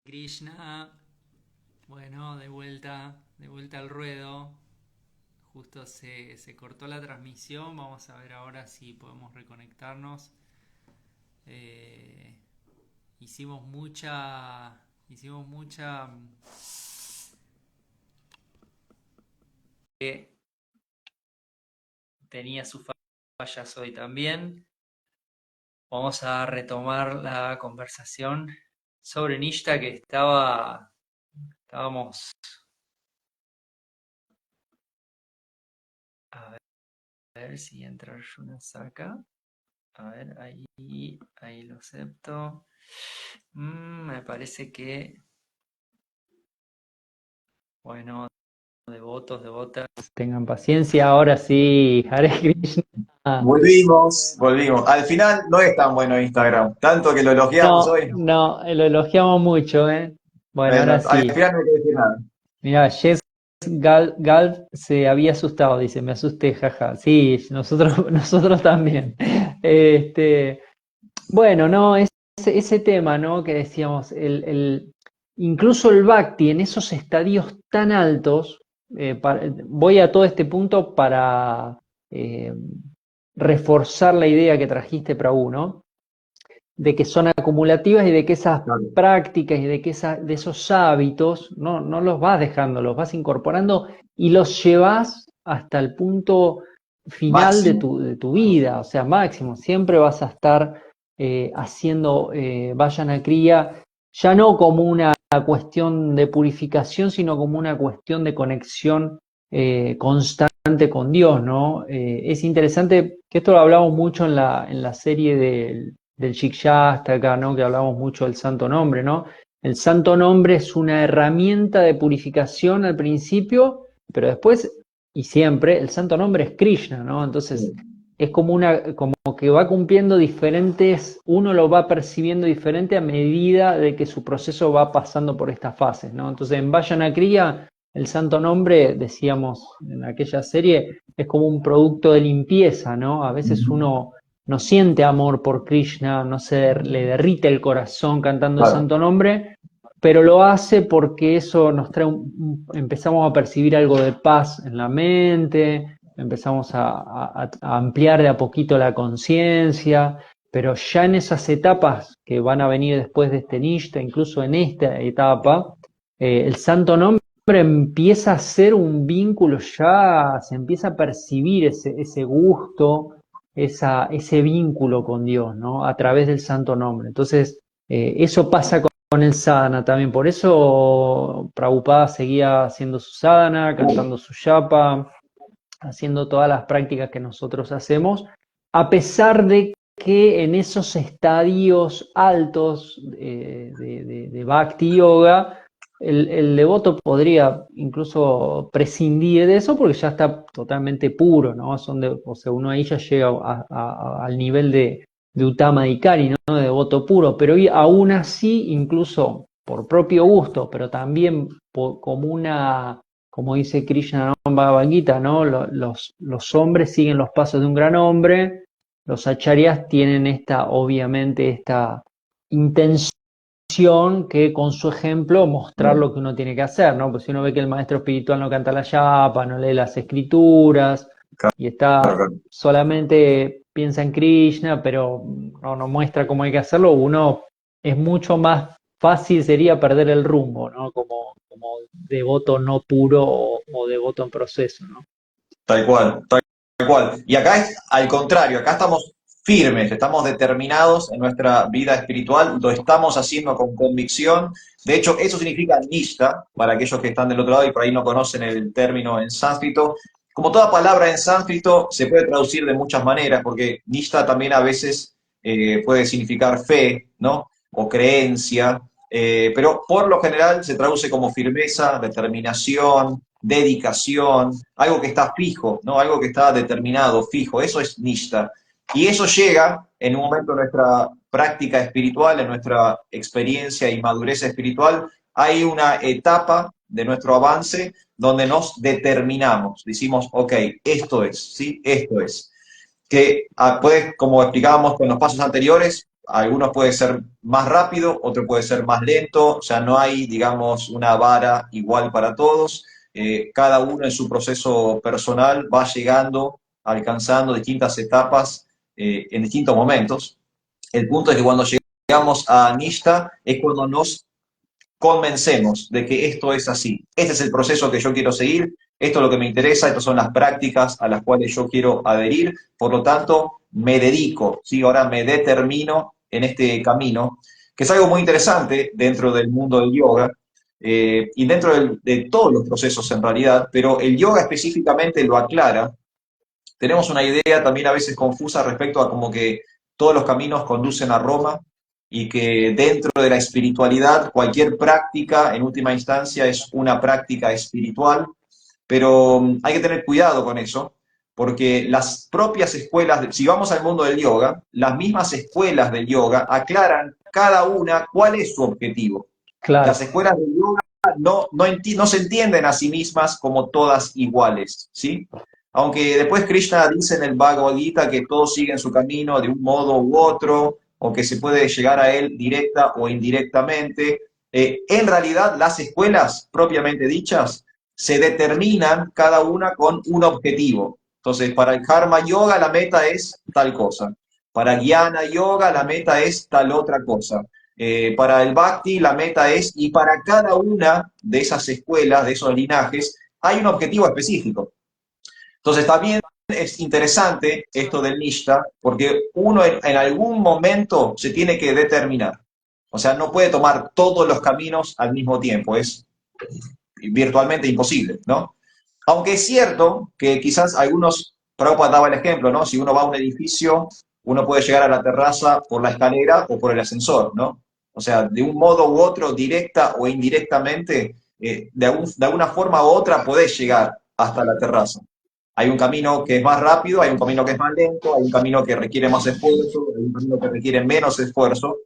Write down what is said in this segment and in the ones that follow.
Krishna, bueno, de vuelta al ruedo. Justo se cortó la transmisión. Vamos a ver ahora si podemos reconectarnos. Eh, hicimos mucha. Tenía sus fallas hoy también. Vamos a retomar la conversación sobre Nishta que estábamos. A ver si entra Arjuna Saka. A ver, ahí lo acepto. Me parece que, bueno, devotas, tengan paciencia. Ahora sí, Hare Krishna. Volvimos. Al final no es tan bueno Instagram, tanto que lo elogiamos No, hoy. no, lo elogiamos mucho, ¿eh? Bueno, ahora Al sí. final no hay que decir nada. Mira, Jess Galf se había asustado, dice, me asusté, jaja. Sí, nosotros, nosotros también. Este, bueno, no, ese tema, ¿no? Que decíamos, incluso el Bhakti en esos estadios tan altos, voy a todo este punto para eh, reforzar la idea que trajiste, Prabhu, ¿no? De que son acumulativas y de que esas Claro. prácticas y de esos hábitos no los vas dejando, los vas incorporando y los llevas hasta el punto final Máximo. de tu vida, o sea, máximo. Siempre vas a estar haciendo Vayana Kriya, ya no como una cuestión de purificación, sino como una cuestión de conexión constante con Dios, ¿no? Es interesante que esto lo hablamos mucho en la serie del Shikshastaka, ¿no? Que hablamos mucho del santo nombre, ¿no? El santo nombre es una herramienta de purificación al principio, pero después y siempre el santo nombre es Krishna, ¿no? Entonces es como que va cumpliendo diferentes, uno lo va percibiendo diferente a medida de que su proceso va pasando por estas fases, ¿no? Entonces en Vayana Kriya el santo nombre, decíamos en aquella serie, es como un producto de limpieza, ¿no? A veces uno no siente amor por Krishna, no se le derrite el corazón cantando el Claro. santo nombre, pero lo hace porque eso nos trae, empezamos a percibir algo de paz en la mente, empezamos a ampliar de a poquito la conciencia, pero ya en esas etapas que van a venir después de este Nishta, incluso en esta etapa, el santo nombre empieza a ser un vínculo ya, se empieza a percibir ese gusto, ese vínculo con Dios, ¿no? A través del santo nombre. Entonces, eso pasa con el sadhana también. Por eso Prabhupada seguía haciendo su sadhana, cantando su japa, haciendo todas las prácticas que nosotros hacemos, a pesar de que en esos estadios altos de Bhakti Yoga, el devoto podría incluso prescindir de eso porque ya está totalmente puro, ¿no? O sea, uno ahí ya llega al nivel de Uttama Dikari, ¿no? De devoto puro, pero aún así, incluso por propio gusto, pero también como como dice Krishna en Bhagavad Gita, ¿no? Los hombres siguen los pasos de un gran hombre, los acharyas tienen obviamente, esta intención que con su ejemplo mostrar lo que uno tiene que hacer, ¿no? Pues si uno ve que el maestro espiritual no canta la yapa, no lee las escrituras y Claro, está claro. solamente piensa en Krishna, pero no muestra cómo hay que hacerlo, uno es mucho más fácil sería perder el rumbo, ¿no? Como devoto no puro o devoto en proceso, ¿no? Tal cual, tal cual. Y acá es al contrario, acá estamos firmes, estamos determinados en nuestra vida espiritual, lo estamos haciendo con convicción. De hecho, eso significa nishta, para aquellos que están del otro lado y por ahí no conocen el término en sánscrito. Como toda palabra en sánscrito se puede traducir de muchas maneras, porque nishta también a veces puede significar fe, ¿no? O creencia, pero por lo general se traduce como firmeza, determinación, dedicación, algo que está fijo, ¿no? Algo que está determinado, fijo, eso es nishta. Y eso llega en un momento de nuestra práctica espiritual, en nuestra experiencia y madurez espiritual, hay una etapa de nuestro avance donde nos determinamos, decimos, ok, esto es, ¿sí? Esto es. Que puede, como explicábamos con los pasos anteriores, algunos puede ser más rápido, otro puede ser más lento, o sea, no hay, digamos, una vara igual para todos. Cada uno en su proceso personal va llegando, alcanzando distintas etapas en distintos momentos. El punto es que cuando llegamos a Nishta es cuando nos convencemos de que esto es así. Este es el proceso que yo quiero seguir, esto es lo que me interesa, estas son las prácticas a las cuales yo quiero adherir, por lo tanto, me dedico, ¿sí? Ahora me determino en este camino, que es algo muy interesante dentro del mundo del yoga y dentro de todos los procesos en realidad, pero el yoga específicamente lo aclara. Tenemos una idea también a veces confusa respecto a como que todos los caminos conducen a Roma y que dentro de la espiritualidad cualquier práctica en última instancia es una práctica espiritual, pero hay que tener cuidado con eso, porque las propias escuelas, si vamos al mundo del yoga, las mismas escuelas del yoga aclaran cada una cuál es su objetivo. Las Claro. escuelas del yoga no se entienden a sí mismas como todas iguales, ¿sí? Aunque después Krishna dice en el Bhagavad Gita que todos siguen su camino de un modo u otro, o que se puede llegar a él directa o indirectamente, en realidad las escuelas propiamente dichas se determinan cada una con un objetivo. Entonces, para el Karma Yoga la meta es tal cosa. Para Jnana Yoga la meta es tal otra cosa. Para el Bhakti la meta es, y para cada una de esas escuelas, de esos linajes, hay un objetivo específico. Entonces también es interesante esto del Nishta, porque uno en algún momento se tiene que determinar. O sea, no puede tomar todos los caminos al mismo tiempo, es virtualmente imposible, ¿no? Aunque es cierto que quizás algunos, Prabhupada daba el ejemplo, ¿no? Si uno va a un edificio, uno puede llegar a la terraza por la escalera o por el ascensor, ¿no? O sea, de un modo u otro, directa o indirectamente, de alguna forma u otra podés llegar hasta la terraza. Hay un camino que es más rápido, hay un camino que es más lento, hay un camino que requiere más esfuerzo, hay un camino que requiere menos esfuerzo,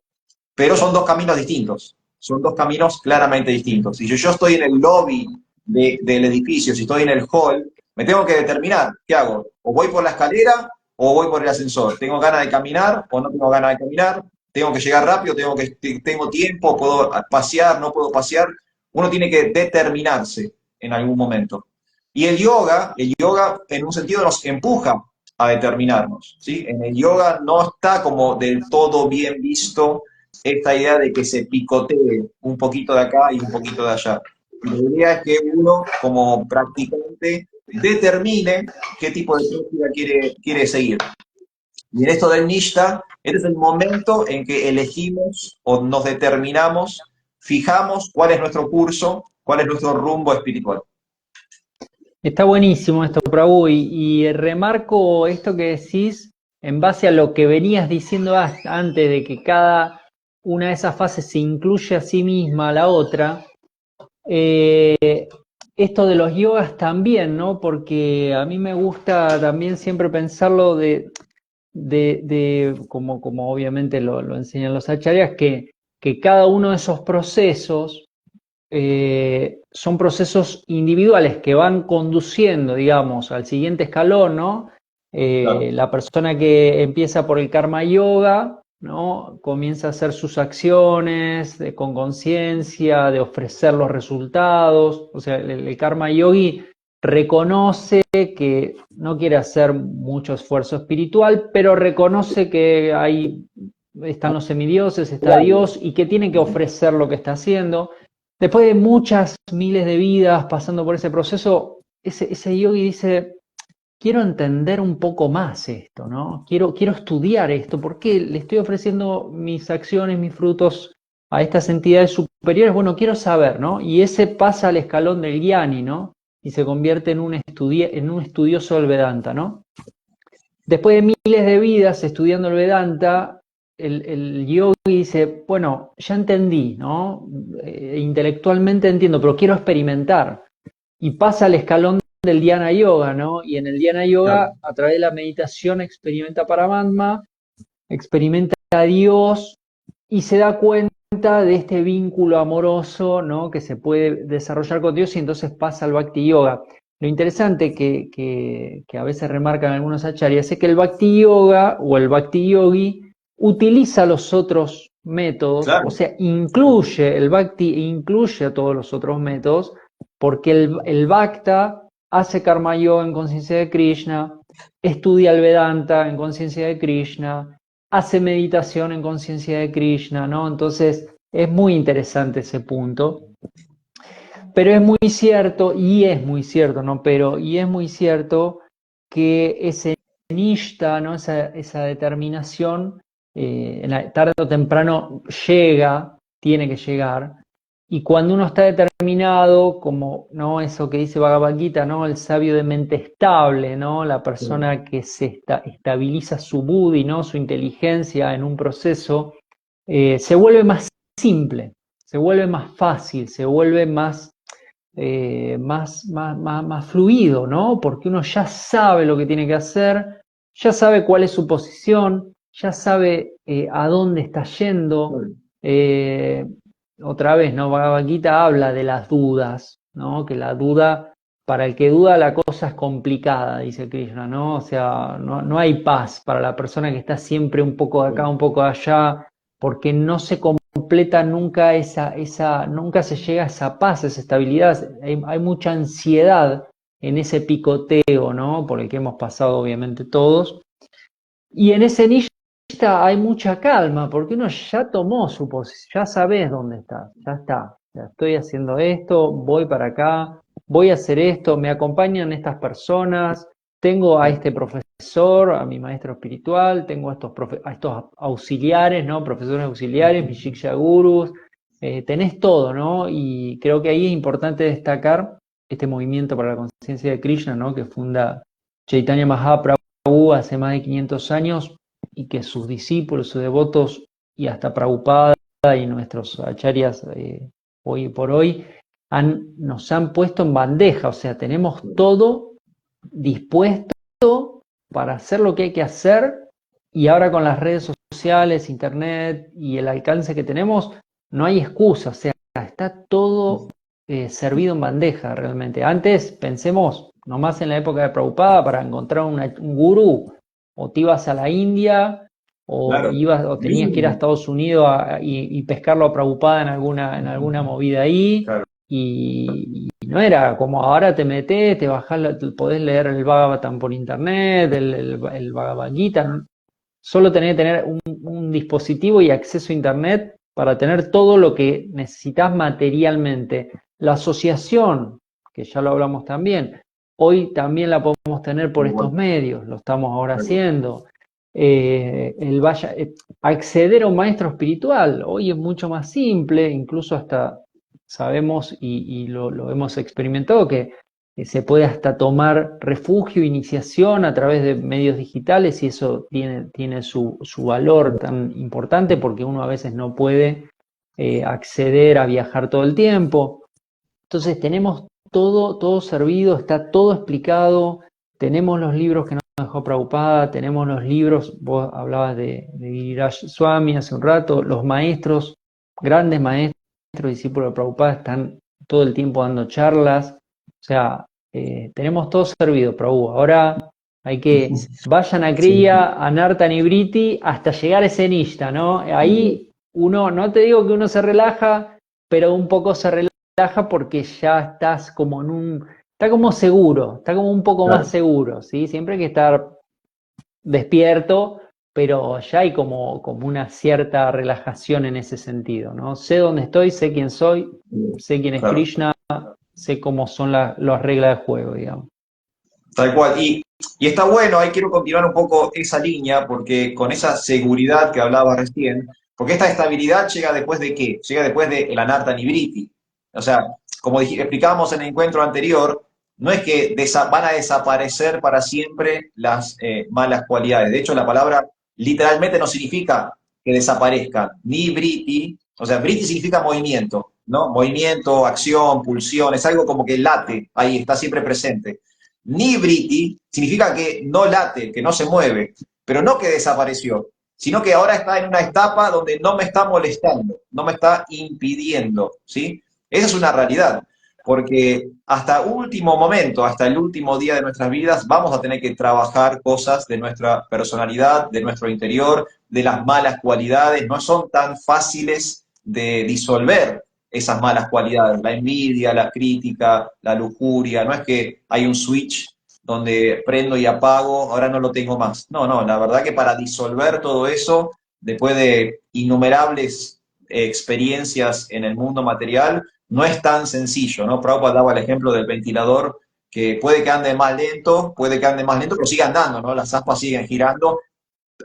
pero son dos caminos distintos, son dos caminos claramente distintos. Si yo estoy en el lobby del edificio, si estoy en el hall, me tengo que determinar, ¿qué hago? O voy por la escalera o voy por el ascensor. ¿Tengo ganas de caminar o no tengo ganas de caminar? ¿Tengo que llegar rápido? ¿Tengo tiempo? ¿Puedo pasear? ¿No puedo pasear? Uno tiene que determinarse en algún momento. Y el yoga en un sentido nos empuja a determinarnos, ¿sí? En el yoga no está como del todo bien visto esta idea de que se picotee un poquito de acá y un poquito de allá. La idea es que uno, como practicante, determine qué tipo de práctica quiere seguir. Y en esto del Nishta, este es el momento en que elegimos o nos determinamos, fijamos cuál es nuestro curso, cuál es nuestro rumbo espiritual. Está buenísimo esto, Prabhu, y remarco esto que decís en base a lo que venías diciendo antes de que cada una de esas fases se incluye a sí misma a la otra. Esto de los yogas también, ¿no? Porque a mí me gusta también siempre pensarlo como obviamente lo enseñan los acharyas, que cada uno de esos procesos son procesos individuales que van conduciendo, digamos, al siguiente escalón, ¿no? Claro. La persona que empieza por el karma yoga, ¿no? Comienza a hacer sus acciones con conciencia, de ofrecer los resultados. O sea, el karma yogi reconoce que no quiere hacer mucho esfuerzo espiritual, pero reconoce que están los semidioses, está Dios, y que tiene que ofrecer lo que está haciendo. Después de muchas miles de vidas pasando por ese proceso, ese yogi dice, quiero entender un poco más esto, ¿no? Quiero estudiar esto, ¿por qué le estoy ofreciendo mis acciones, mis frutos a estas entidades superiores? Bueno, quiero saber, ¿no? Y ese pasa al escalón del Gyani, ¿no? Y se convierte en un estudioso del Vedanta, ¿no? Después de miles de vidas estudiando el Vedanta, el yogi dice, bueno, ya entendí, ¿no? Intelectualmente entiendo, pero quiero experimentar. Y pasa al escalón del Dhyana Yoga, ¿no? Y en el Dhyana Yoga, Claro. a través de la meditación, experimenta Paramatma, experimenta a Dios y se da cuenta de este vínculo amoroso, ¿no? Que se puede desarrollar con Dios, y entonces pasa al Bhakti Yoga. Lo interesante que a veces remarcan algunos acharyas es que el Bhakti Yoga o el Bhakti Yogi utiliza los otros métodos, o Claro. sea, incluye, el Bhakti incluye a todos los otros métodos, porque el Bhakta hace Karma Yoga en conciencia de Krishna, estudia el Vedanta en conciencia de Krishna, hace meditación en conciencia de Krishna, ¿no? Entonces, es muy interesante ese punto. Pero es muy cierto, ¿no? Y es muy cierto que ese nishta, ¿no? Esa determinación, tarde o temprano llega, tiene que llegar, y cuando uno está determinado, como, ¿no? Eso que dice Bhagavad Gita, ¿no? El sabio de mente estable, ¿no? La persona que estabiliza su buddhi, ¿no? Su inteligencia en un proceso, se vuelve más simple, se vuelve más fácil, se vuelve más fluido, ¿no? Porque uno ya sabe lo que tiene que hacer, ya sabe cuál es su posición, ya sabe a dónde está yendo. Eh, Otra vez, ¿no? Bhagavad Gita habla de las dudas, ¿no? Que la duda, para el que duda la cosa es complicada, dice Krishna, ¿no? O sea, no hay paz para la persona que está siempre un poco de acá, un poco de allá, porque no se completa nunca nunca se llega a esa paz, a esa estabilidad. Hay mucha ansiedad en ese picoteo, ¿no? Por el que hemos pasado obviamente todos. Y en ese nishta hay mucha calma, porque uno ya tomó su posición, ya sabes dónde está, ya está. Ya estoy haciendo esto, voy para acá, voy a hacer esto, me acompañan estas personas, tengo a este profesor, a mi maestro espiritual, tengo a estos auxiliares, ¿no? Profesores auxiliares, mis shiksha gurus, tenés todo, ¿no? Y creo que ahí es importante destacar este movimiento para la conciencia de Krishna, ¿no? Que funda Chaitanya Mahaprabhu hace más de 500 años y que sus discípulos, sus devotos y hasta Prabhupada y nuestros acharyas hoy por hoy nos han puesto en bandeja, o sea, tenemos todo dispuesto para hacer lo que hay que hacer y ahora con las redes sociales, internet y el alcance que tenemos, no hay excusa, o sea, está todo servido en bandeja realmente. Antes, pensemos, nomás en la época de Prabhupada, para encontrar un gurú, o te ibas a la India, Claro. o tenías que ir a Mínimo. Estados Unidos y pescarlo a Prabhupada en alguna movida ahí, Claro. y no era como ahora te metes, te bajás, podés leer el Bhagavatam por internet, el Bhagavad Gita, ¿no? Solo tenés que tener un dispositivo y acceso a internet para tener todo lo que necesitas materialmente. La asociación, que ya lo hablamos también, hoy también la podemos tener por estos medios, lo estamos ahora haciendo. Acceder a un maestro espiritual, hoy es mucho más simple, incluso hasta sabemos y lo hemos experimentado que se puede hasta tomar refugio, iniciación a través de medios digitales y eso tiene su valor tan importante porque uno a veces no puede acceder a viajar todo el tiempo. Entonces tenemos todo servido, está todo explicado, tenemos los libros que nos dejó Prabhupada, tenemos los libros, vos hablabas de Giriraj Swami hace un rato, los maestros, grandes maestros, discípulos de Prabhupada están todo el tiempo dando charlas, o sea, tenemos todo servido, Prabhu. Ahora hay que, vayan a Sí. Kriya, a Nartan y Briti, hasta llegar a ese nishta, ¿no? Ahí uno, no te digo que uno se relaja, pero un poco se relaja porque ya estás como está como seguro, está como un poco más Claro. seguro, ¿sí? Siempre hay que estar despierto, pero ya hay como una cierta relajación en ese sentido, ¿no? Sé dónde estoy, sé quién soy, sé quién es Claro. Krishna, sé cómo son las reglas de juego, digamos. Tal cual. Y está bueno, ahí quiero continuar un poco esa línea, porque con esa seguridad que hablaba recién, porque esta estabilidad llega después de qué? Llega después de el Anarta Nibriti. O sea, como explicábamos en el encuentro anterior, no es que van a desaparecer para siempre las malas cualidades. De hecho, la palabra literalmente no significa que desaparezcan. Ni Briti, o sea, Briti significa movimiento, ¿no? Movimiento, acción, pulsión, es algo como que late, ahí está siempre presente. Nibriti significa que no late, que no se mueve, pero no que desapareció, sino que ahora está en una etapa donde no me está molestando, no me está impidiendo, ¿sí? Esa es una realidad. porque hasta último momento, hasta el último día de nuestras vidas, vamos a tener que trabajar cosas de nuestra personalidad, de nuestro interior, de las malas cualidades. No son tan fáciles de disolver esas malas cualidades, la envidia, la crítica, la lujuria. No es que hay un switch donde prendo y apago, ahora no lo tengo más. No, no, la verdad que para disolver todo eso, después de innumerables experiencias en el mundo material, no es tan sencillo, ¿no? Prabhupada daba el ejemplo del ventilador, que puede que ande más lento, puede que ande más lento, pero sigue andando, ¿no? Las aspas siguen girando.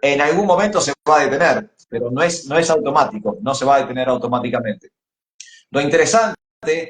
En algún momento se va a detener, pero no es automático, no se va a detener automáticamente. Lo interesante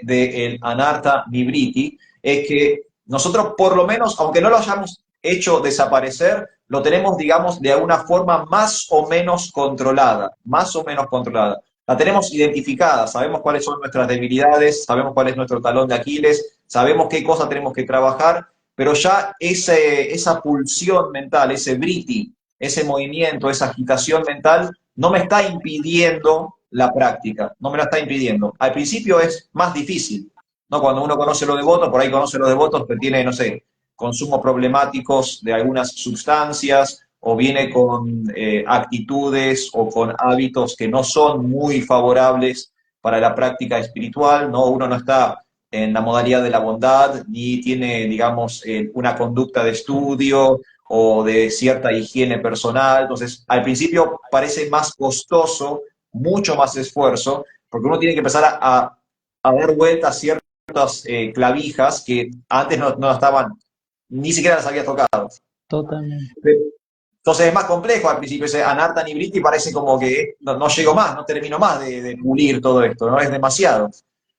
del Anartha Nibriti es que nosotros, por lo menos, aunque no lo hayamos hecho desaparecer, lo tenemos, digamos, de alguna forma más o menos controlada, más o menos controlada. La tenemos identificada, sabemos cuáles son nuestras debilidades, sabemos cuál es nuestro talón de Aquiles, sabemos qué cosa tenemos que trabajar, pero ya esa pulsión mental, ese briti, ese movimiento, esa agitación mental, no me está impidiendo la práctica, no me la está impidiendo. Al principio es más difícil, ¿no? Cuando uno conoce los devotos, por ahí conoce los devotos que tiene, no sé, consumos problemáticos de algunas sustancias, o viene con actitudes o con hábitos que no son muy favorables para la práctica espiritual, ¿no? Uno no está en la modalidad de la bondad, ni tiene, digamos, una conducta de estudio o de cierta higiene personal. Entonces, al principio parece más costoso, mucho más esfuerzo, porque uno tiene que empezar a dar vuelta a ciertas clavijas que antes no estaban, ni siquiera las había tocado. Totalmente. Entonces es más complejo al principio, ese Anartha Nibriti parece como que no llego más, no termino más de pulir todo esto, no es demasiado.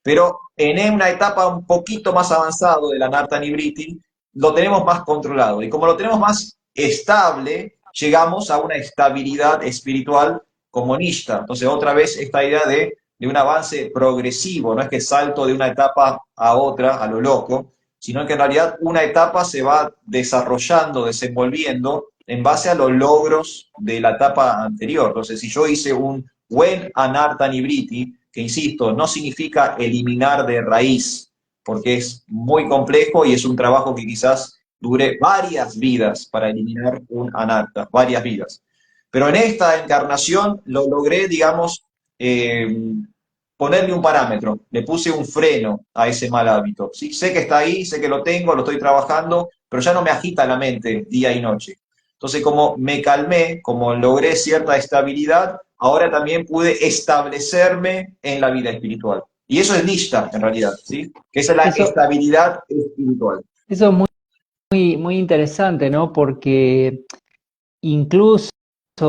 Pero en una etapa un poquito más avanzado del Anartha Nibriti, lo tenemos más controlado. Y como lo tenemos más estable, llegamos a una estabilidad espiritual como Nishta. Entonces otra vez esta idea de un avance progresivo, no es que salto de una etapa a otra a lo loco, sino que en realidad una etapa se va desarrollando, desenvolviendo en base a los logros de la etapa anterior. Entonces, si yo hice un buen Anartha Nibriti, que insisto, no significa eliminar de raíz, porque es muy complejo y es un trabajo que quizás dure varias vidas para eliminar un Anartha, varias vidas. Pero en esta encarnación lo logré, digamos, eh, ponerle un parámetro, le puse un freno a ese mal hábito. ¿Sí? Sé que está ahí, sé que lo tengo, lo estoy trabajando, pero ya no me agita la mente día y noche. Entonces, como me calmé, como logré cierta estabilidad, ahora también pude establecerme en la vida espiritual. Y eso es Nishta, en realidad, ¿sí? Que esa es la Eso, estabilidad espiritual. eso es muy interesante, ¿no? Porque incluso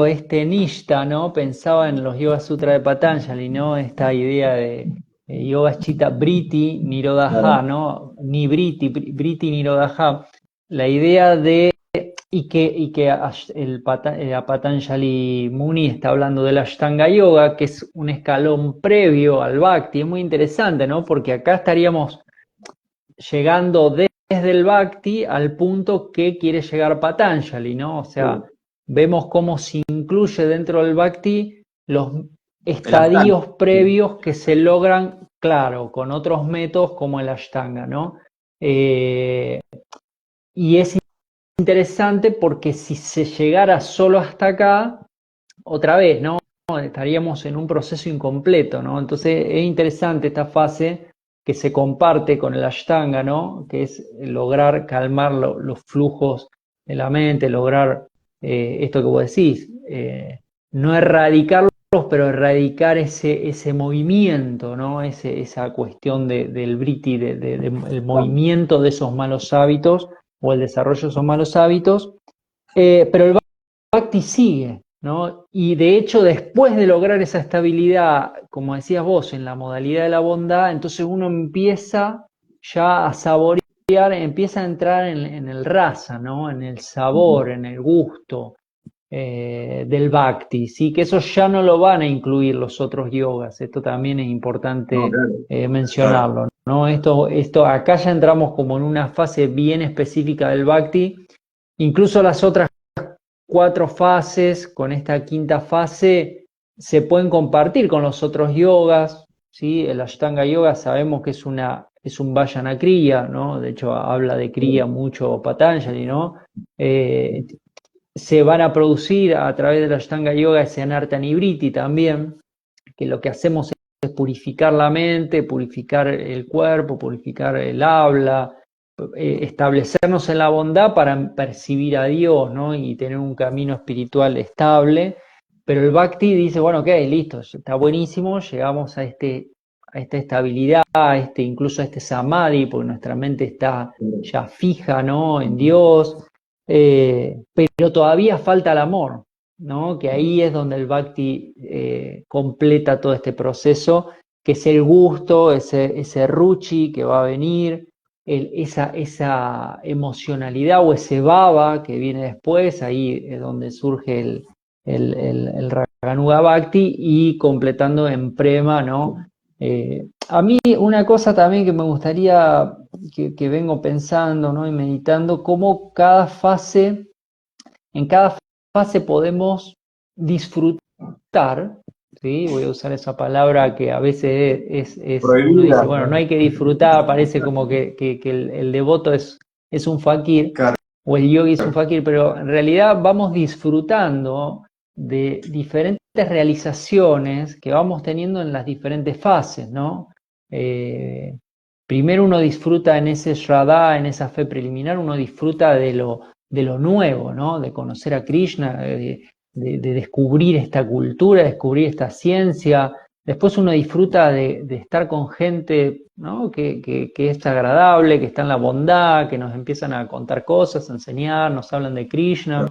este Nishta, ¿no? Pensaba en los Yoga Sutra de Patanjali, ¿no? Esta idea de Yoga Chitta Vritti Nirodha, Claro. ¿no? Ni Vritti, Vritti Nirodha. La idea de, y que a Patanjali Muni está hablando del Ashtanga Yoga, que es un escalón previo al Bhakti. Es muy interesante, ¿no? Porque acá estaríamos llegando desde el Bhakti al punto que quiere llegar Patanjali, ¿no? O sea, Sí. vemos cómo se incluye dentro del Bhakti los El Ashtanga. estadios previos que se logran, claro, con otros métodos como el Ashtanga, ¿no? Eh, y es interesante porque si se llegara solo hasta acá, otra vez, ¿no? Estaríamos en un proceso incompleto, ¿no? Entonces es interesante esta fase que se comparte con el Ashtanga, ¿no? Que es lograr calmar los flujos de la mente, lograr esto que vos decís, no erradicarlos, pero erradicar ese movimiento, ¿no? Esa cuestión del Vritti, el movimiento de esos malos hábitos o el desarrollo de esos malos hábitos. Pero el Bhakti sigue, ¿no? Y de hecho, después de lograr esa estabilidad, como decías vos, en la modalidad de la bondad, entonces uno empieza ya a saborear, empieza a entrar en el rasa, ¿no? En el sabor, en el gusto del Bhakti, ¿sí? Que eso ya no lo van a incluir los otros yogas. Esto también es No, importante claro, claro. mencionarlo, ¿no? Acá ya entramos como en una fase bien específica del Bhakti. Incluso las otras 4 fases, con esta quinta fase, se pueden compartir con los otros yogas. ¿sí? El Ashtanga Yoga sabemos que es un Vajana Kriya, ¿no? De hecho, habla de Kriya mucho Patanjali, ¿no? Eh, Se van a producir a través del Ashtanga Yoga ese Anarta Nivriti también, que lo que hacemos es purificar la mente, purificar el cuerpo, purificar el habla, establecernos en la bondad para percibir a Dios, ¿no? Y tener un camino espiritual estable. Pero el Bhakti dice, bueno, ok, listo, está buenísimo, llegamos a esta estabilidad, incluso a este Samadhi, porque nuestra mente está ya fija, ¿no? En Dios, pero todavía falta el amor, ¿no? Que ahí es donde el Bhakti completa todo este proceso, que es el gusto, ese ruchi que va a venir, esa emocionalidad o ese baba que viene después, ahí es donde surge el Raganuga Bhakti y completando en prema, ¿no? A mí una cosa también que me gustaría, que vengo pensando, ¿no? Y meditando, cómo en cada fase podemos disfrutar, ¿sí? Voy a usar esa palabra que a veces uno dice, Prohibida. bueno, no hay que disfrutar, parece como que el devoto es un fakir Claro, o el yogi es un fakir, pero en realidad vamos disfrutando de diferentes realizaciones que vamos teniendo en las diferentes fases, ¿no? Eh, Primero uno disfruta en ese Shraddha, en esa fe preliminar, uno disfruta de lo nuevo, ¿no? De conocer a Krishna, de descubrir esta cultura, descubrir esta ciencia. Después uno disfruta de estar con gente, ¿no? Que es agradable, que está en la bondad, que nos empiezan a contar cosas, a enseñar, nos hablan de Krishna.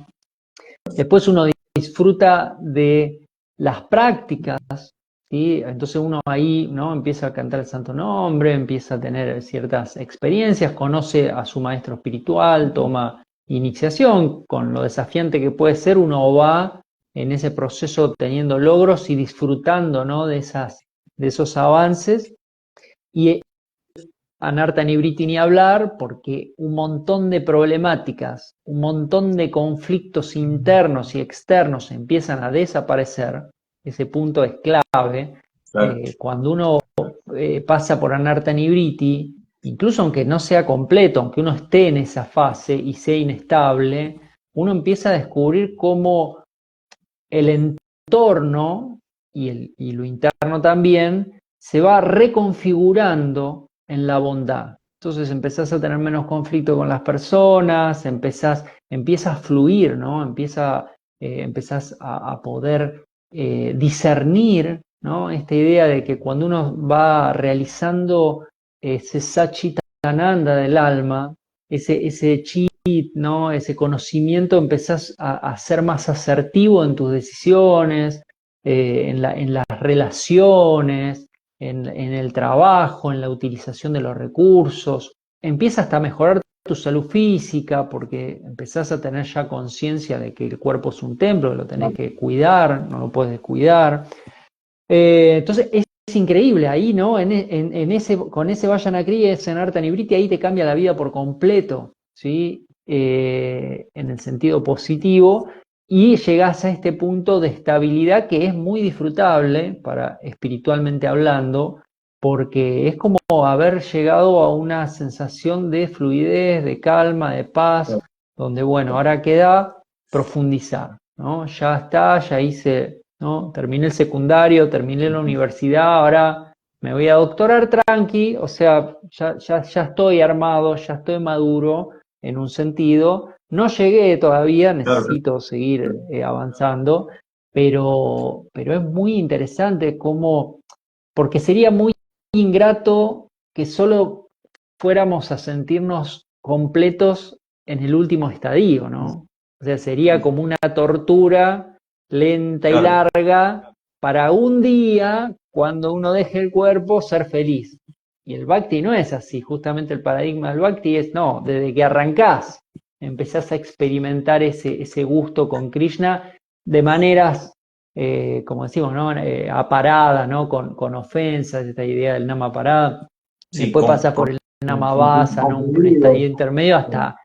Después uno disfruta de las prácticas, ¿sí? Entonces uno ahí, ¿no? Empieza a cantar el santo nombre, empieza a tener ciertas experiencias, conoce a su maestro espiritual, toma iniciación. Con lo desafiante que puede ser, uno va en ese proceso teniendo logros y disfrutando, ¿no? De esos avances. Y Anarta Nivriti ni hablar, porque un montón de problemáticas, un montón de conflictos internos y externos empiezan a desaparecer. Ese punto es clave. claro. Cuando uno pasa por Anarta Nivriti, incluso aunque no sea completo, aunque uno esté en esa fase y sea inestable, uno empieza a descubrir cómo el entorno y lo interno también se va reconfigurando en la bondad. Entonces empezás a tener menos conflicto con las personas, empieza a fluir, ¿no? Empezás a poder discernir, ¿no? Esta idea de que cuando uno va realizando ese Satchitananda del alma, ese chi, ¿no? Ese conocimiento, empezás a ser más asertivo en tus decisiones, en las relaciones, en el trabajo, en la utilización de los recursos. Empieza hasta a mejorar tu salud física porque empezás a tener ya conciencia de que el cuerpo es un templo, lo tenés que cuidar, no lo puedes descuidar. Entonces es increíble ahí, ¿no? Con ese Vajana Kriya, ese Anarta Nivriti, ahí te cambia la vida por completo, ¿sí? En el sentido positivo, y llegás a este punto de estabilidad que es muy disfrutable para espiritualmente hablando, porque es como haber llegado a una sensación de fluidez, de calma, de paz, donde, bueno, ahora queda profundizar, ¿no? Ya está, ya hice, ¿no? Terminé el secundario, terminé la universidad, ahora me voy a doctorar tranqui, o sea, ya estoy armado, ya estoy maduro en un sentido. No llegué todavía, Claro. necesito seguir avanzando, pero es muy interesante cómo, porque sería muy ingrato que solo fuéramos a sentirnos completos en el último estadio, ¿no? O sea, sería como una tortura lenta y Claro. larga para un día, cuando uno deje el cuerpo, ser feliz. Y el Bhakti no es así, justamente el paradigma del Bhakti es, no, desde que arrancás, empezás a experimentar ese gusto con Krishna de maneras, como decimos, ¿no? Aparadas, ¿no? Con ofensas, esta idea del nama parada. Sí, Después pasa por el Namavasa, ¿no? Un estadio intermedio hasta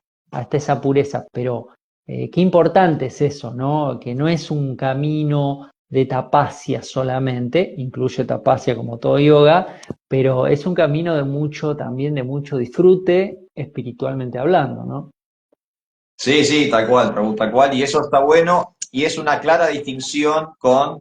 esa pureza. Pero qué importante es eso, ¿no? Que no es un camino de tapasya solamente, incluye tapasya como todo yoga, pero es un camino de mucho, también de mucho disfrute, espiritualmente hablando, ¿no? Sí, sí, tal cual, Prabhu, tal cual, y eso está bueno, y es una clara distinción con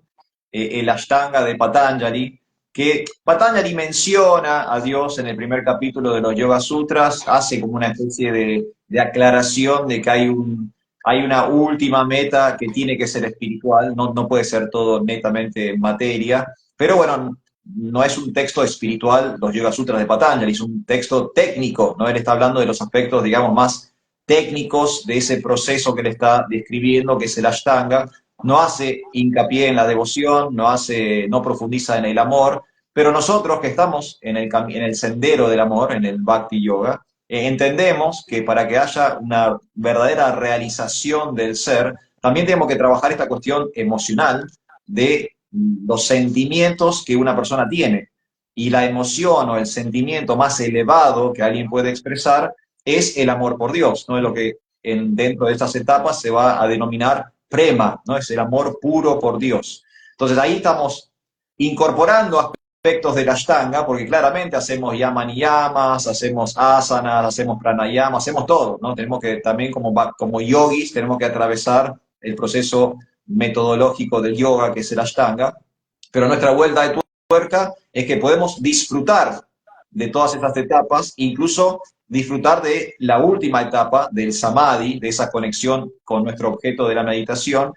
el Ashtanga de Patanjali, que Patanjali menciona a Dios en el primer capítulo de los Yoga Sutras, hace como una especie de aclaración de que hay una última meta que tiene que ser espiritual, no puede ser todo netamente materia, pero bueno, no es un texto espiritual, los Yoga Sutras de Patanjali, es un texto técnico, ¿no? Él está hablando de los aspectos, digamos, más técnicos de ese proceso que le está describiendo, que es el Ashtanga. No hace hincapié en la devoción, no profundiza en el amor, pero nosotros que estamos en el sendero del amor, en el Bhakti Yoga, entendemos que para que haya una verdadera realización del ser, también tenemos que trabajar esta cuestión emocional de los sentimientos que una persona tiene. Y la emoción o el sentimiento más elevado que alguien puede expresar es el amor por Dios, ¿no? Es lo que dentro de estas etapas se va a denominar prema, ¿no? Es el amor puro por Dios. Entonces ahí estamos incorporando aspectos de la Ashtanga, porque claramente hacemos yama niyamas, hacemos asanas, hacemos pranayama, hacemos todo, ¿no? Tenemos que también como yogis, tenemos que atravesar el proceso metodológico del yoga, que es el Ashtanga, pero nuestra vuelta de tuerca es que podemos disfrutar de todas estas etapas, incluso disfrutar de la última etapa del samadhi, de esa conexión con nuestro objeto de la meditación,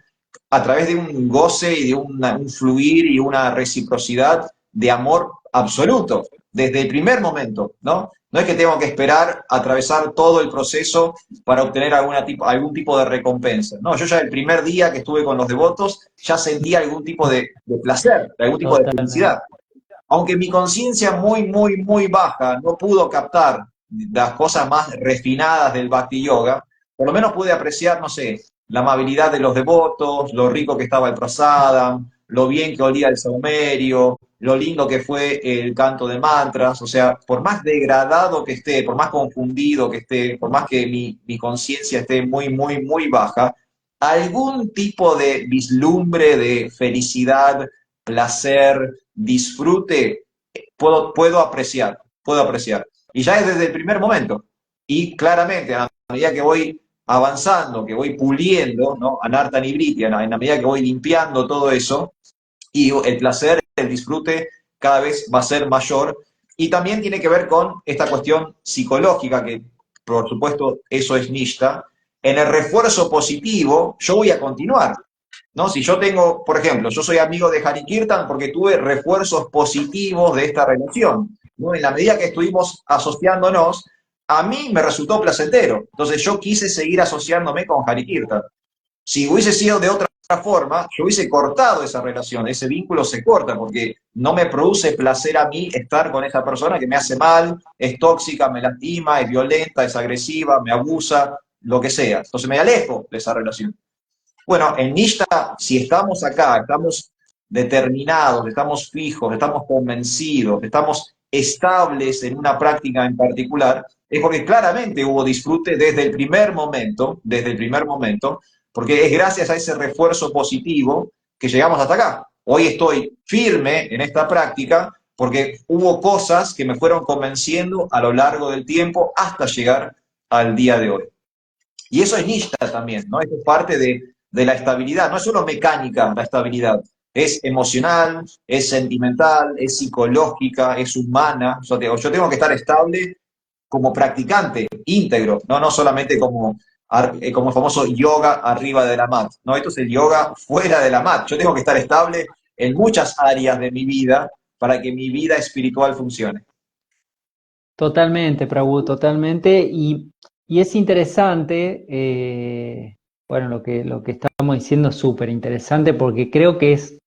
a través de un goce y de un fluir y una reciprocidad de amor absoluto, desde el primer momento, ¿no? No es que tengo que esperar atravesar todo el proceso para obtener algún tipo de recompensa. No, yo ya el primer día que estuve con los devotos ya sentí algún tipo de placer, algún tipo de Totalmente. felicidad. Aunque mi conciencia muy, muy, muy baja no pudo captar las cosas más refinadas del Bhakti Yoga, por lo menos pude apreciar, no sé, la amabilidad de los devotos, lo rico que estaba el prasadam, lo bien que olía el saumerio, lo lindo que fue el canto de mantras. O sea, por más degradado que esté, por más confundido que esté, por más que mi conciencia esté muy, muy, muy baja, algún tipo de vislumbre de felicidad, placer, disfrute, puedo apreciar. Y ya es desde el primer momento. Y claramente, a medida que voy avanzando, que voy puliendo, ¿no? Anarta Nibriti, en la medida que voy limpiando todo eso, y el placer, el disfrute cada vez va a ser mayor. Y también tiene que ver con esta cuestión psicológica, que por supuesto eso es Nishta. En el refuerzo positivo, yo voy a continuar. ¿No? Si yo tengo, por ejemplo, yo soy amigo de Hari Kirtan porque tuve refuerzos positivos de esta relación, ¿no? En la medida que estuvimos asociándonos, a mí me resultó placentero. Entonces yo quise seguir asociándome con Hari Kirtan. Si hubiese sido de otra forma, yo hubiese cortado esa relación, ese vínculo se corta porque no me produce placer a mí estar con esa persona que me hace mal, es tóxica, me lastima, es violenta, es agresiva, me abusa, lo que sea. Entonces me alejo de esa relación. Bueno, en Nishta, si estamos acá, estamos determinados, estamos fijos, estamos convencidos, estamos estables en una práctica en particular, es porque claramente hubo disfrute desde el primer momento, porque es gracias a ese refuerzo positivo que llegamos hasta acá. Hoy estoy firme en esta práctica porque hubo cosas que me fueron convenciendo a lo largo del tiempo hasta llegar al día de hoy. Y eso es Nishta también, ¿no? Eso es parte de la estabilidad. No es solo mecánica la estabilidad, es emocional, es sentimental, es psicológica, es humana. Yo tengo que estar estable como practicante, íntegro, no solamente como el famoso yoga arriba de la mat. No, esto es el yoga fuera de la mat. Yo tengo que estar estable en muchas áreas de mi vida para que mi vida espiritual funcione. Totalmente, Prabhu, totalmente. Y es interesante, bueno, lo que estamos diciendo es súper interesante porque creo que es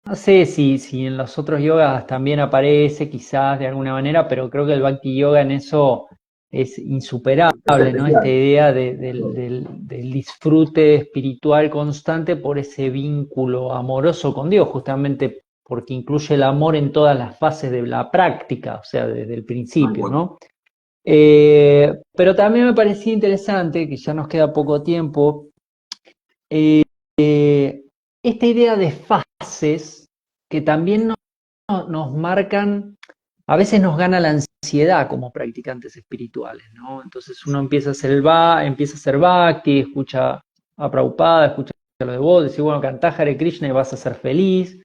no sé si en los otros yogas también aparece quizás de alguna manera, pero creo que el Bhakti Yoga en eso es Es insuperable, ¿no? Esta especial. idea del disfrute espiritual constante por ese vínculo amoroso con Dios, justamente porque incluye el amor en todas las fases de la práctica, o sea, desde el principio, ¿no? Pero también me parecía interesante, que ya nos queda poco tiempo, eh, esta idea de fases que también nos marcan, a veces nos gana la ansiedad como practicantes espirituales, ¿no? Entonces uno empieza a hacer bhakti, escucha a Prabhupada, escucha a los devotos, dice, bueno, cantá Hare Krishna y vas a ser feliz,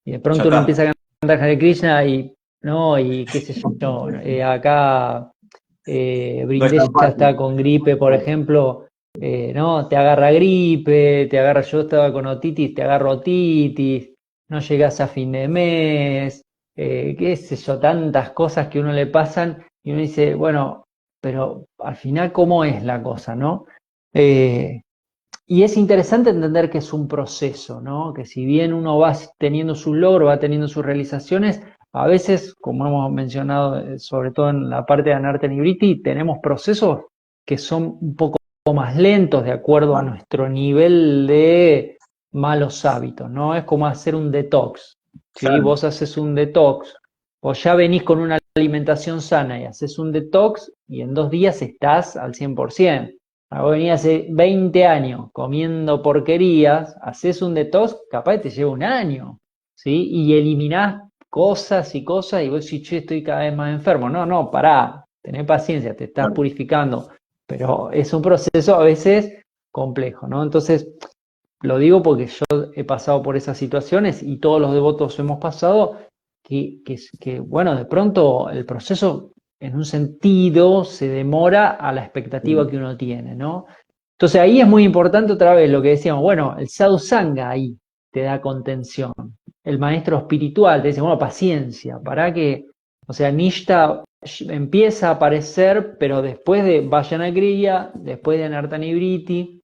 y de Ya pronto uno está. empieza a cantar Hare Krishna y, no, y qué sé yo, acá No es Brindé tan ya está fácil. con gripe, por ejemplo, ¿no? Te agarra gripe, yo estaba con otitis, te agarro otitis, no llegas a fin de mes, qué sé yo, tantas cosas que a uno le pasan y uno dice, bueno, pero al final, ¿cómo es la cosa, no? Eh, y es interesante entender que es un proceso, ¿no? Que si bien uno va teniendo sus logros, va teniendo sus realizaciones, a veces, como hemos mencionado, sobre todo en la parte de Anartha Nivriti, tenemos procesos que son un poco más lentos de acuerdo a Vale. nuestro nivel de malos hábitos, ¿no? Es como hacer un detox, ¿sí? Claro. Vos haces un detox, o ya venís con una alimentación sana y haces un detox y en 2 días estás al 100%. Vos venís hace 20 años comiendo porquerías, haces un detox, capaz te lleva un año, ¿sí? Y eliminás cosas y cosas y vos decís, che, estoy cada vez más enfermo. No, no, pará, tené paciencia, te estás Vale. purificando, pero es un proceso a veces complejo, ¿no? Entonces, lo digo porque yo he pasado por esas situaciones y todos los devotos hemos pasado que, bueno, de pronto el proceso en un sentido se demora a la expectativa que uno tiene, ¿no? Entonces ahí es muy importante otra vez lo que decíamos, bueno, el sadhu sangha ahí te da contención. El maestro espiritual te dice, bueno, paciencia, para que, o sea, Nishta empieza a aparecer, pero después de Vayanagriya, después de Anartanivriti,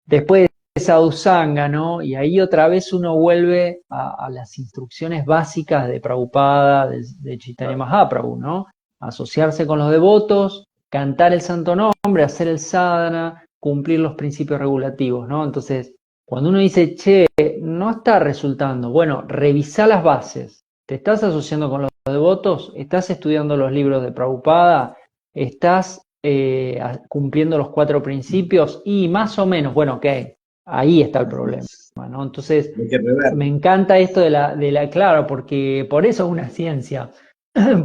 después de Sadhusanga, ¿no? Y ahí otra vez uno vuelve a las instrucciones básicas de Prabhupada, de Chaitanya Mahaprabhu, ¿no? Asociarse con los devotos, cantar el santo nombre, hacer el sadhana, cumplir los principios regulativos, ¿no? Entonces, cuando uno dice, che, no está resultando, bueno, revisá las bases. ¿Te estás asociando con los devotos? ¿Estás estudiando los libros de Prabhupada? ¿Estás cumpliendo los 4 principios? Y más o menos, bueno, ok, ahí está el problema, ¿no? Entonces, Hay que rever. me encanta esto claro, porque por eso es una ciencia,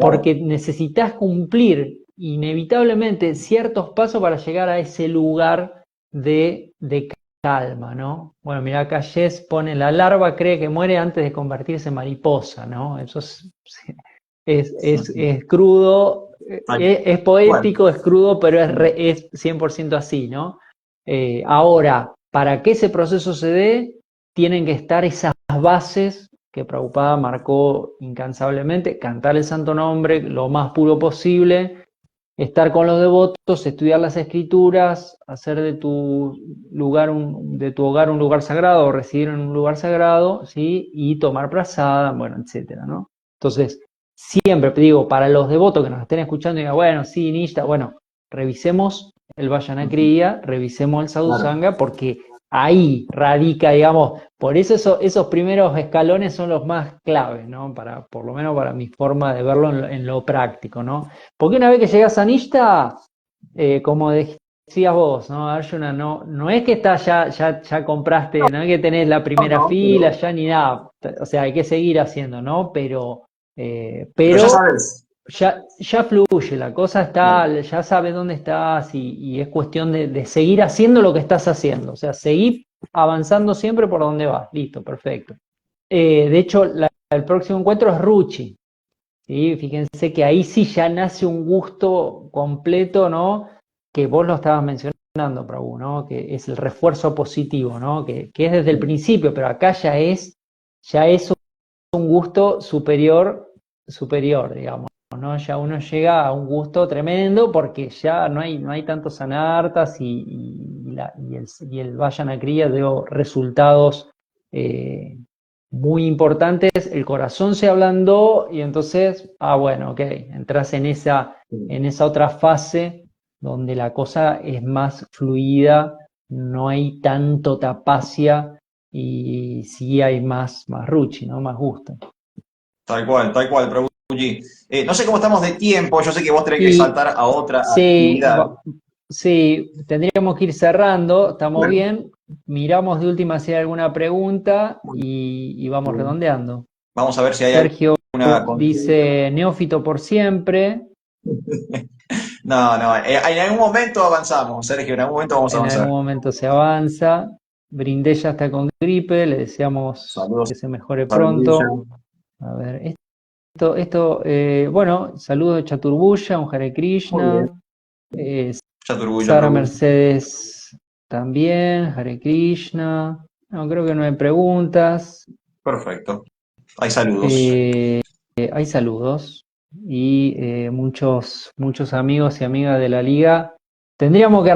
porque Claro. necesitas cumplir inevitablemente ciertos pasos para llegar a ese lugar de calma, ¿no? Bueno, mira, acá Jess pone, la larva cree que muere antes de convertirse en mariposa, ¿no? Eso es crudo, Tal es cual. poético, es crudo, pero es 100% así, ¿no? Ahora, para que ese proceso se dé, tienen que estar esas bases que Prabhupada marcó incansablemente, cantar el santo nombre lo más puro posible, estar con los devotos, estudiar las escrituras, hacer de tu de tu hogar un lugar sagrado, o residir en un lugar sagrado, ¿sí? Y tomar prasada, bueno, etcétera, ¿no? Entonces, siempre digo, para los devotos que nos estén escuchando y digan, bueno, sí, Nishta, bueno, revisemos el Vayanakriya, revisemos el Claro. Sadhusanga, porque ahí radica, digamos, por eso esos primeros escalones son los más claves, ¿no? Por lo menos para mi forma de verlo en lo práctico, ¿no? Porque una vez que llegas a Nishta, como decías vos, ¿no, Arjuna? No es que ya compraste, no es que tenés la No, primera no, fila, ya ni nada. O sea, hay que seguir haciendo, ¿no? pero ya Pero sabes. ya fluye, la cosa Claro. está, ya sabes dónde estás y es cuestión de seguir haciendo lo que estás haciendo. O sea, seguir avanzando siempre por donde vas. Listo, perfecto. De hecho, el próximo encuentro es Ruchi. ¿Sí? Fíjense que ahí sí ya nace un gusto completo, ¿no? Que vos lo estabas mencionando, Prabhu, ¿no? Que es el refuerzo positivo, ¿no? Que es desde el principio, pero acá ya es un gusto superior, digamos, ¿no? Ya uno llega a un gusto tremendo porque ya no hay tantos anartas y el Vayanakriya dio resultados eh, muy importantes, el corazón se ablandó y entonces, bueno, ok, entras en esa otra fase donde la cosa es más fluida, no hay tanto tapacia y sí hay más ruchi, ¿no? Más gusto. Tal cual, Prabhuji. No sé cómo estamos de tiempo, yo sé que vos tenés que Y saltar a otra sí, actividad. Sí, tendríamos que ir cerrando, estamos Bueno, bien. Miramos de última si hay alguna pregunta muy y vamos bien. redondeando. Vamos a ver si hay Sergio alguna consulta. dice, neófito por siempre. No, no, en algún momento avanzamos, Sergio, en algún momento vamos a En algún avanzar. momento se avanza. Brindé ya está con gripe, le deseamos Saludos que se mejore a Brindilla. pronto. A ver, bueno, saludos de Chaturbuya, un Hare Muy bien. Krishna. eh, Chaturbuya, Sara Prabhu. Mercedes también, Hare Krishna. No, creo que no hay preguntas. Perfecto. Hay saludos. Eh, Hay saludos y muchos amigos y amigas de la liga. Tendríamos que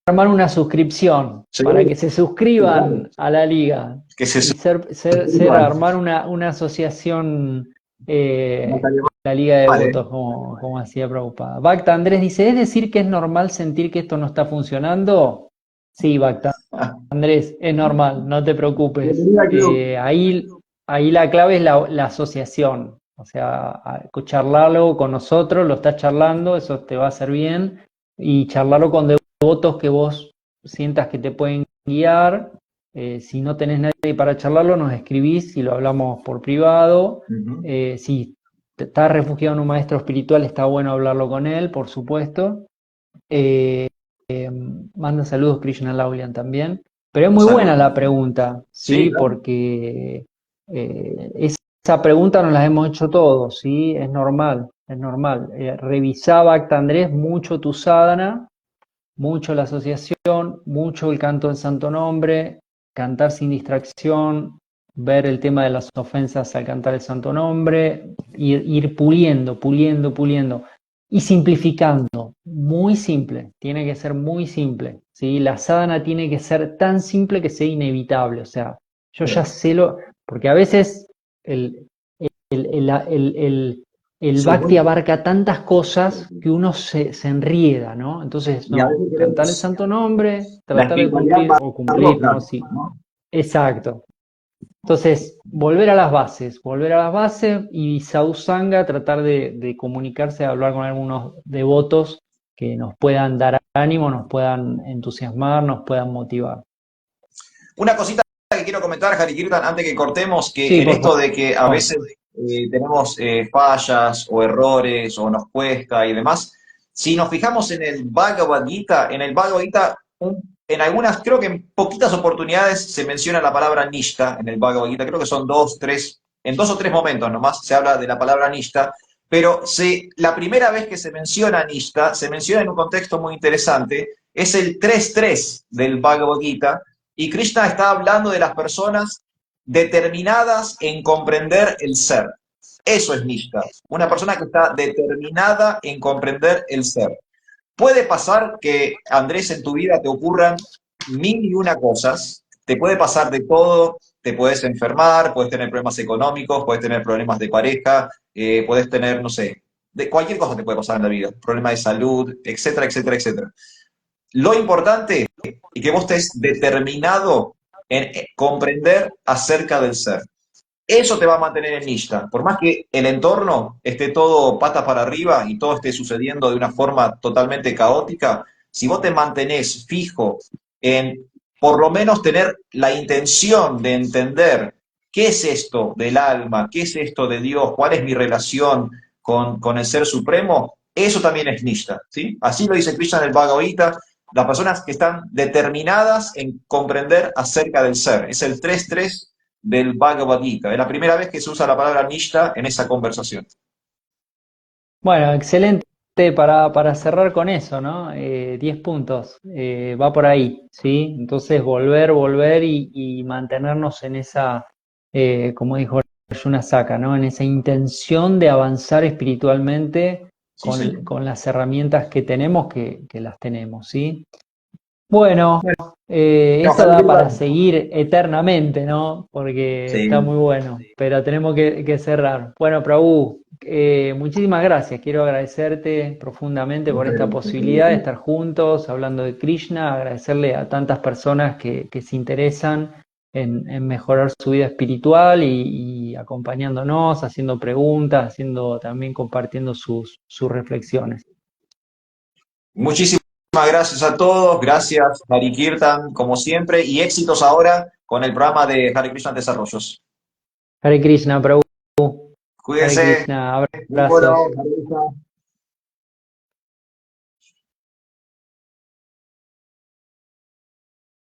armar una suscripción Sí, para que se claro. suscriban a la liga Que se y suscriban. armar una asociación, No estaría la liga de mal, ¿eh? votos, como hacía Prabhupada. Bacta Andrés dice, ¿es decir que es normal sentir que esto no está funcionando? Sí, Bacta Ah, Andrés, es normal, no te preocupes. bienvenida al club. Ahí la clave es la asociación. O sea, charlarlo con nosotros, lo estás charlando, eso te va a hacer bien. Y charlarlo con devotos que vos sientas que te pueden guiar. Si no tenés nadie para charlarlo, nos escribís y lo hablamos por privado. Ujú. Si estás refugiado en un maestro espiritual, está bueno hablarlo con él, por supuesto. Eh, Manda saludos Krishna Laulian también. Pero es muy buena Saludos. la pregunta, Sí, ¿sí? claro. Porque esa pregunta nos la hemos hecho todos, ¿sí? Es normal, es normal. Revisá, Bhakta Andrés, mucho tu sadhana, mucho la asociación, mucho el canto del Santo Nombre, cantar sin distracción, ver el tema de las ofensas al cantar el Santo Nombre, ir puliendo, puliendo, puliendo y simplificando. Muy simple, tiene que ser muy simple. ¿Sí? La sadhana tiene que ser tan simple que sea inevitable. O sea, yo ya Claro. sé porque a veces el, el, el, el, el- el Somos Bhakti muy... abarca tantas cosas que uno se enrieda, ¿no? Entonces, Y a no, veces cantar el queremos santo nombre, la tratar de espiritualidad cumplir, o cumplir, barroca, ¿no? Sí, ¿no? exacto. Entonces, volver a las bases y Sausanga, tratar de comunicarse, de hablar con algunos devotos que nos puedan dar ánimo, nos puedan entusiasmar, nos puedan motivar. Una cosita que quiero comentar, Hari Kirtan, antes que cortemos, que Sí, en por esto de que a favor. veces tenemos fallas o errores o nos cuesta y demás, si nos fijamos en el Bhagavad Gita, en algunas, creo que en poquitas oportunidades se menciona la palabra Nishta en el Bhagavad Gita, creo que son dos, tres, en dos o tres momentos nomás se habla de la palabra Nishta, pero la primera vez que se menciona Nishta, se menciona en un contexto muy interesante, es el 3.3 del Bhagavad Gita, y Krishna está hablando de las personas determinadas en comprender el ser. Eso es Nishta. Una persona que está determinada en comprender el ser. Puede pasar que, Andrés, en tu vida te ocurran mil y una cosas. Te puede pasar de todo. Te puedes enfermar, puedes tener problemas económicos, puedes tener problemas de pareja, puedes tener, no sé, de cualquier cosa te puede pasar en la vida. Problemas de salud, etcétera, etcétera, etcétera. Lo importante es que vos estés determinado en comprender acerca del ser. Eso te va a mantener en Nishta. Por más que el entorno esté todo patas para arriba y todo esté sucediendo de una forma totalmente caótica, si vos te mantenés fijo en por lo menos tener la intención de entender qué es esto del alma, qué es esto de Dios, cuál es mi relación con el Ser Supremo, eso también es Nishta, ¿sí? Así lo dice Krishna en el Bhagavad Gita, las personas que están determinadas en comprender acerca del ser. Es el 3.3 del Bhagavad Gita. Es la primera vez que se usa la palabra Nishta en esa conversación. Bueno, excelente para cerrar con eso, ¿no? 10 puntos, va por ahí, ¿sí? Entonces volver y mantenernos en esa, como dijo Arjuna Saka, ¿no? En esa intención de avanzar espiritualmente Sí, señor. con las herramientas que tenemos, que las tenemos, ¿sí? Bueno, Bueno, esto Javier da para Kirtan. seguir eternamente, ¿no? Porque está Sí, muy bueno, pero tenemos que cerrar. Bueno, Prabhu, muchísimas gracias. Quiero agradecerte profundamente por muchas esta gracias. posibilidad de estar juntos hablando de Krishna, agradecerle a tantas personas que se interesan en mejorar su vida espiritual y acompañándonos, haciendo preguntas, haciendo también compartiendo sus reflexiones. Muchísimas gracias a todos, gracias Hari Kirtan como siempre y éxitos ahora con el programa de Hare Krishna Desarrollos. Hare Krishna, Prabhu. Hare Cuídense, Krishna, muy bueno, abrazos. Hare Krishna.